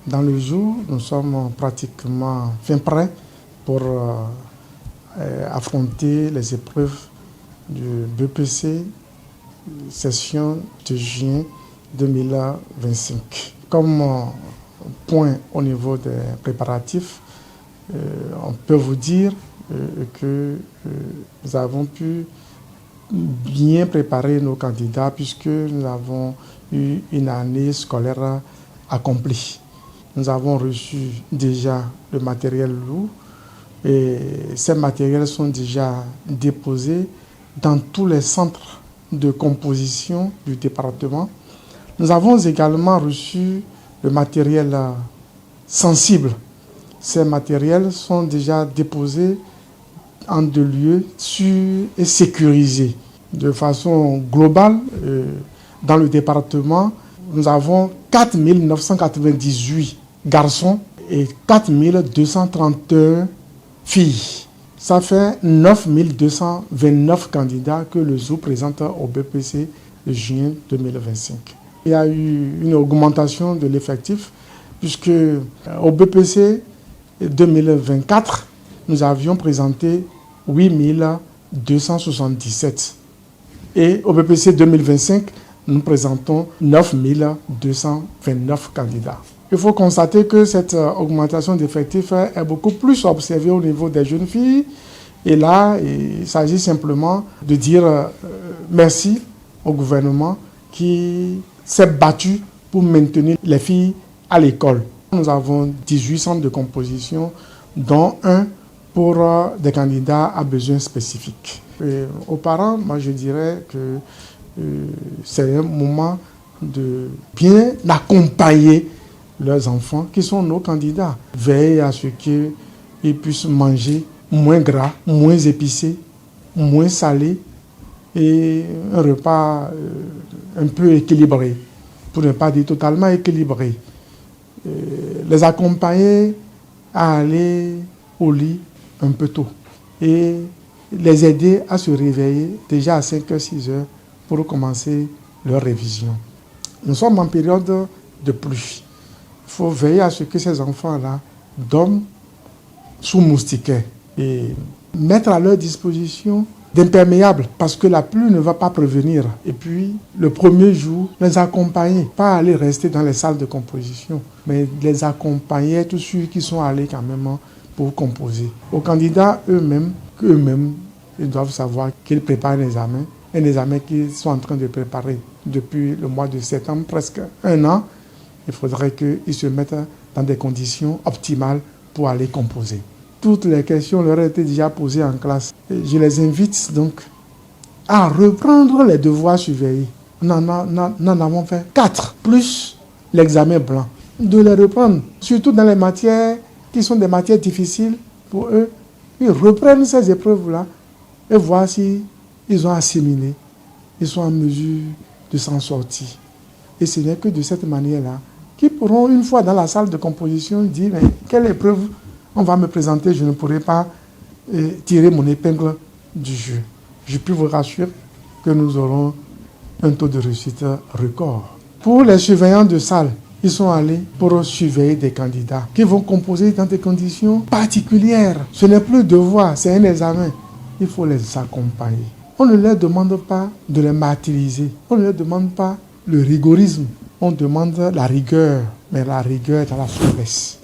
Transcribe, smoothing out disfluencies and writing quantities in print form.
Dans le jour, nous sommes pratiquement fin prêts pour affronter les épreuves du BEPC session de juin 2025. Comme point au niveau des préparatifs, on peut vous dire que nous avons pu bien préparer nos candidats puisque nous avons eu une année scolaire accomplie. Nous avons reçu déjà le matériel lourd et ces matériels sont déjà déposés dans tous les centres de composition du département. Nous avons également reçu le matériel sensible. Ces matériels sont déjà déposés en 2 lieux sûrs et sécurisés. De façon globale, dans le département, nous avons 4 998 garçons et 4 231 filles. Ça fait 9 229 candidats que le ZOO présente au BEPC de juin 2025. Il y a eu une augmentation de l'effectif puisque au BEPC 2024, nous avions présenté 8 277. Et au BEPC 2025, nous présentons 9 229 candidats. Il faut constater que cette augmentation d'effectifs est beaucoup plus observée au niveau des jeunes filles. Et là, il s'agit simplement de dire merci au gouvernement qui s'est battu pour maintenir les filles à l'école. Nous avons 18 centres de composition, dont un pour des candidats à besoins spécifiques. Et aux parents, moi je dirais que c'est un moment de bien accompagner leurs enfants qui sont nos candidats. Veiller à ce qu'ils puissent manger moins gras, moins épicé, moins salé et un repas un peu équilibré, pour ne pas dire totalement équilibré. Les accompagner à aller au lit un peu tôt et les aider à se réveiller déjà à 5h, 6h pour commencer leur révision. Nous sommes en période de pluie. Il faut veiller à ce que ces enfants-là dorment sous moustiquaires et mettre à leur disposition d'imperméables parce que la pluie ne va pas prévenir. Et puis, le premier jour, les accompagner, pas aller rester dans les salles de composition, mais les accompagner, tous ceux qui sont allés quand même pour composer. Aux candidats eux-mêmes, ils doivent savoir qu'ils préparent un examen qu'ils sont en train de préparer depuis le mois de septembre, presque 1 an. Il faudrait qu'ils se mettent dans des conditions optimales pour aller composer. Toutes les questions leur ont été déjà posées en classe. Je les invite donc à reprendre les devoirs surveillés. Nous en avons fait 4, plus l'examen blanc. De les reprendre, surtout dans les matières qui sont des matières difficiles pour eux. Ils reprennent ces épreuves-là et voir si ils ont assimilé, ils sont en mesure de s'en sortir. Et ce n'est que de cette manière-là qu'ils pourront, une fois dans la salle de composition, dire mais quelle épreuve on va me présenter, je ne pourrai pas tirer mon épingle du jeu. Je peux vous rassurer que nous aurons un taux de réussite record. Pour les surveillants de salle, ils sont allés pour surveiller des candidats qui vont composer dans des conditions particulières. Ce n'est plus devoir, c'est un examen. Il faut les accompagner. On ne leur demande pas de les martyriser. On ne leur demande pas le rigorisme. On demande la rigueur, mais la rigueur dans la souplesse.